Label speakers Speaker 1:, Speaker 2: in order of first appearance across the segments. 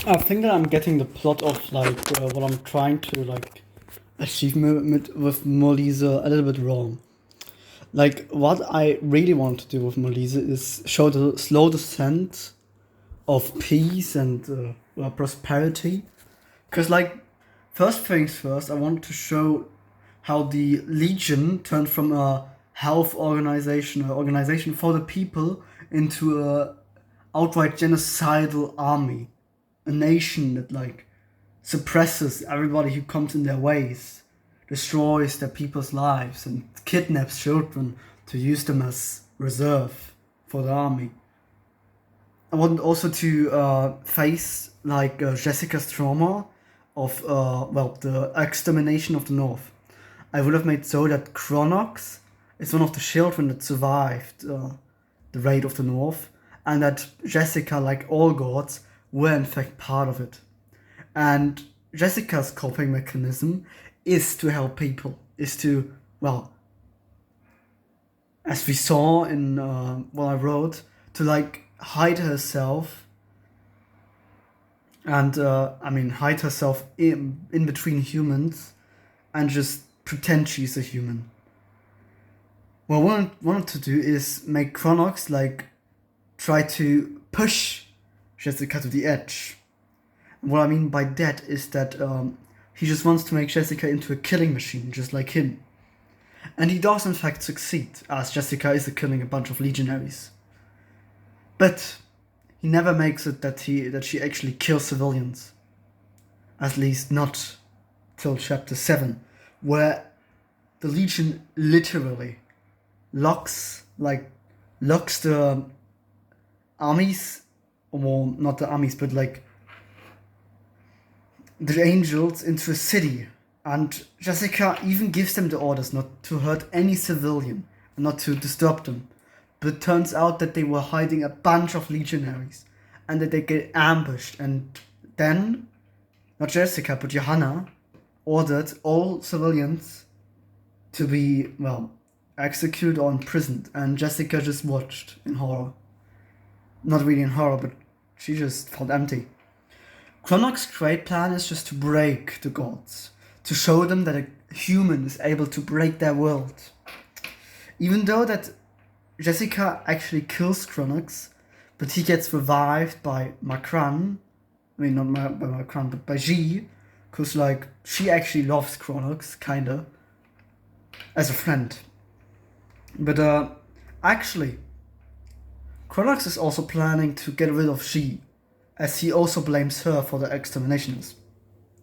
Speaker 1: I think that I'm getting the plot of what I'm trying to achieve with Molise a little bit wrong. Like what I really want to do with Molise is show the slow descent of peace and prosperity. Because first things first, I want to show how the Legion turned from a health organization, an organization for the people, into a outright genocidal army, a nation that suppresses everybody who comes in their ways, destroys their people's lives, and kidnaps children to use them as reserve for the army. I want also to face Jessica's trauma of the extermination of the North. I would have made so that Chronox is one of the children that survived the raid of the North, and that Jessica, like all gods, were in fact part of it. And Jessica's coping mechanism is to help people, is to, as we saw in what I wrote, to hide herself and hide herself in between humans and just pretend she's a human. What I wanted to do is make Chronox try to push Jessica to the edge. And what I mean by that is that he just wants to make Jessica into a killing machine, just like him. And he does in fact succeed, as Jessica is killing a bunch of legionaries. But he never makes it that she actually kills civilians. At least not till chapter 7, where the Legion literally locks the armies, well, not the armies, but the angels into a city. And Jessica even gives them the orders not to hurt any civilian and not to disturb them. But it turns out that they were hiding a bunch of legionaries and that they get ambushed. And then, not Jessica, but Johanna ordered all civilians to be, executed or imprisoned. And Jessica just watched in horror. Not really in horror, but she just felt empty. Chronox's great plan is just to break the gods, to show them that a human is able to break their world. Even though that Jessica actually kills Chronox, but he gets revived by Makran. I mean, not by Makran, but by Ji, because she actually loves Chronox, kinda, as a friend. But actually, Chronox is also planning to get rid of Ji, as he also blames her for the exterminations.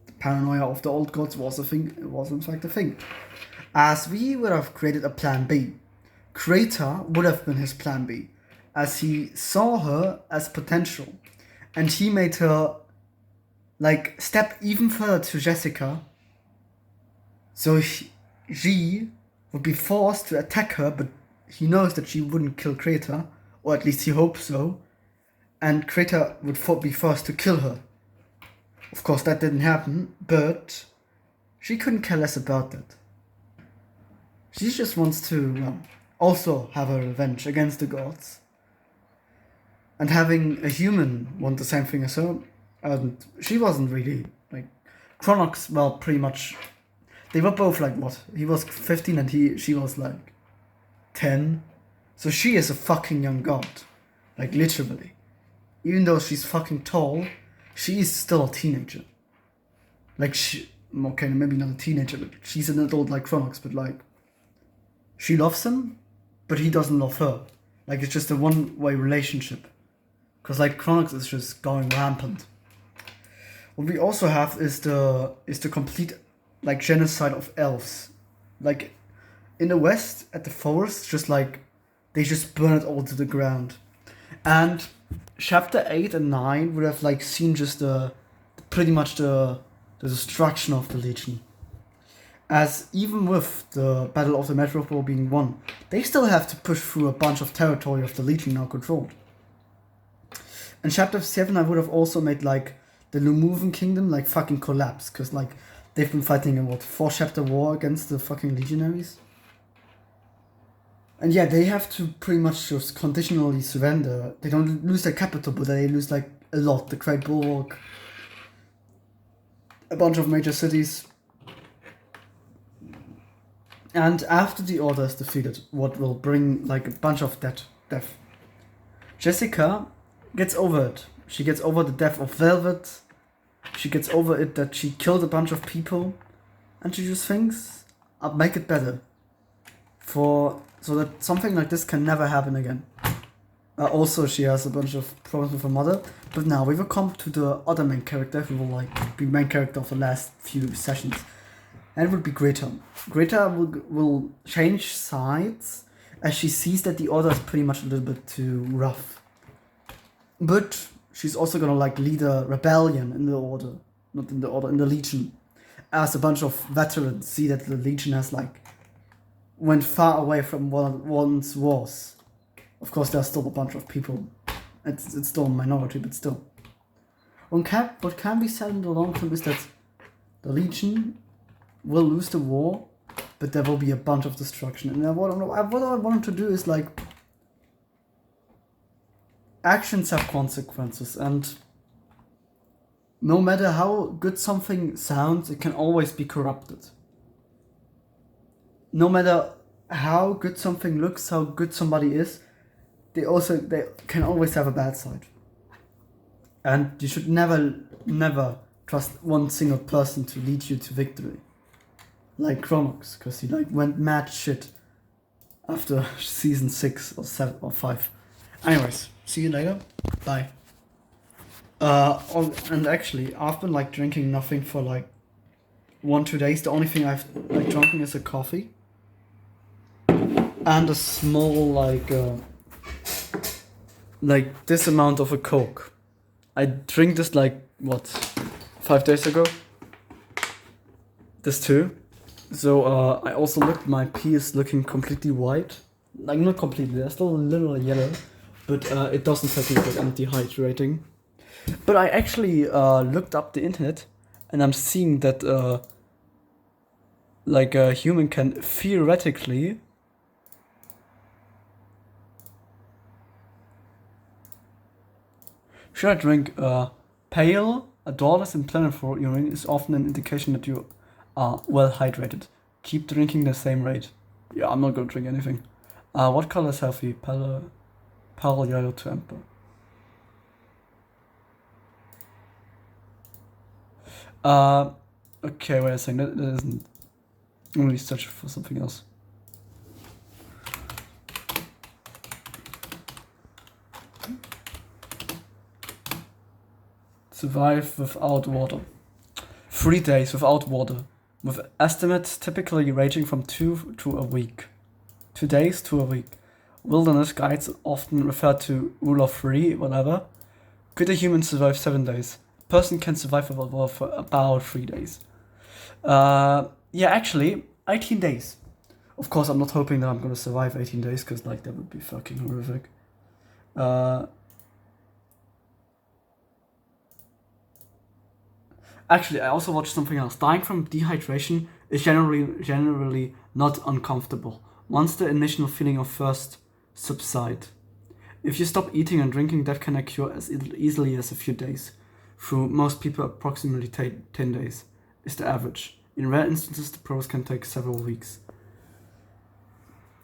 Speaker 1: The paranoia of the old gods was a thing. It was in fact a thing. As we would have created a plan B. Crater would have been his plan B, as he saw her as potential, and he made her step even further to Jessica, so Ji would be forced to attack her, but he knows that she wouldn't kill Crater, or at least he hopes so, and Crater would be forced to kill her. Of course that didn't happen, but she couldn't care less about that. She just wants to also have a revenge against the gods. And having a human want the same thing as her, and she wasn't really Chronox, pretty much. They were both what? He was 15 and she was 10. So she is a fucking young god. Literally. Even though she's fucking tall, she is still a teenager. Okay, maybe not a teenager, but she's an adult like Chronox, but she loves him, but he doesn't love her. It's just a one-way relationship. Because Chronox is just going rampant. What we also have is the complete genocide of elves. In the west, at the forest, just they just burn it all to the ground. And chapter 8 and 9 would have seen just pretty much the destruction of the Legion. As even with the Battle of the Metropole being won, they still have to push through a bunch of territory of the Legion now controlled. In chapter 7 I would have also made the Lumuvan Kingdom fucking collapse, because they've been fighting a 4-chapter war against the fucking legionaries. And yeah, they have to pretty much just conditionally surrender. They don't lose their capital, but they lose a lot. The Great Bulwark, a bunch of major cities. And after the Order is defeated, what will bring like a bunch of death, Jessica gets over it. She gets over the death of Velvet. She gets over it that she killed a bunch of people, and she just thinks, "I'll make it better, so that something like this can never happen again." Also, she has a bunch of problems with her mother. But now we will come to the other main character who will like be main character of the last few sessions, and it would be Greta. Greta will change sides as she sees that the Order is pretty much a little bit too rough. But she's also gonna like lead a rebellion in the Order, not in the Order, in the Legion, as a bunch of veterans see that the Legion has like went far away from what it once was. Of course, there's still a bunch of people. It's still a minority, but still. What can be said in the long term is that the Legion will lose the war, but there will be a bunch of destruction. And what I want to do is like, actions have consequences, and no matter how good something sounds, it can always be corrupted. No matter how good something looks, how good somebody is, they can always have a bad side. And you should never trust one single person to lead you to victory. Like Chronox, because he like went mad shit after season 6 or 7 or 5. Anyways, see you later. Bye. And actually, I've been like drinking nothing for like 1-2 days. The only thing I've like drunken is a coffee and a small like this amount of a Coke. I drink this like what, 5 days ago. This too. So I also looked. My pee is looking completely white. Like not completely. There's still a little yellow, but it doesn't feel like I'm dehydrating. But I actually looked up the internet, and I'm seeing that like a human can theoretically should I drink pale, odorless, and plentiful urine is often an indication that you are well hydrated. Keep drinking the same rate. Yeah, I'm not gonna drink anything. What color is healthy? Pale yellow to amber. Okay, wait a second. That isn't. I'm gonna search for something else. Survive without water. 3 days without water, with estimates typically ranging from 2 to a week. 2 days to a week. Wilderness guides often refer to rule of 3, whatever. Could a human survive 7 days? A person can survive without water for about 3 days. Yeah, actually, 18 days. Of course, I'm not hoping that I'm gonna survive 18 days, because like that would be fucking horrific. Actually, I also watched something else. Dying from dehydration is generally not uncomfortable once the initial feeling of thirst subside. If you stop eating and drinking, death can occur as easily as a few days. For most people, approximately 10 days is the average. In rare instances, the process can take several weeks.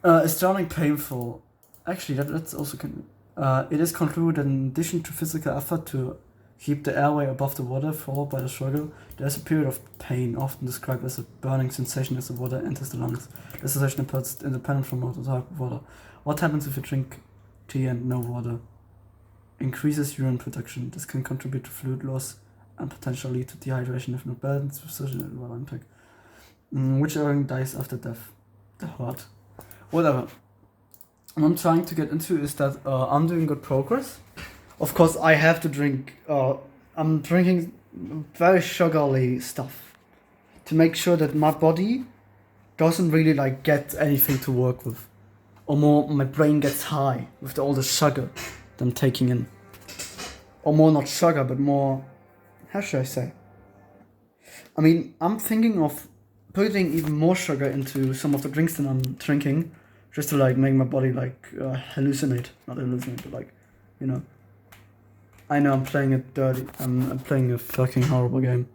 Speaker 1: Is drowning painful? Actually, that's also can. It is concluded that in addition to physical effort to keep the airway above the water, followed by the struggle, there is a period of pain, often described as a burning sensation as the water enters the lungs. This sensation is independent from the type of water. What happens if you drink tea and no water? Increases urine production. This can contribute to fluid loss and potentially lead to dehydration if not balanced with such a water intake. Which organ dies after death? The heart. Whatever. What I'm trying to get into is that I'm doing good progress. Of course, I have to drink. I'm drinking very sugary stuff to make sure that my body doesn't really like get anything to work with, or more, my brain gets high with all the sugar that I'm taking in, or more not sugar, but more. How should I say? I mean, I'm thinking of putting even more sugar into some of the drinks that I'm drinking, just to like make my body like hallucinate, not hallucinate, but like, you know. I know I'm playing it dirty. I'm playing a fucking horrible game.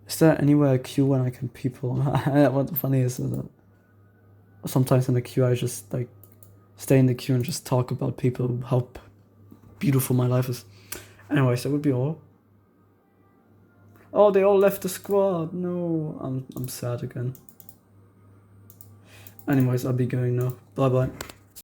Speaker 1: Is there anywhere I queue when I can people? What funny is that sometimes in the queue I just like stay in the queue and just talk about people, how beautiful my life is. Anyways, that would be all. Oh, they all left the squad. No, I'm sad again. Anyways, I'll be going now. Bye bye.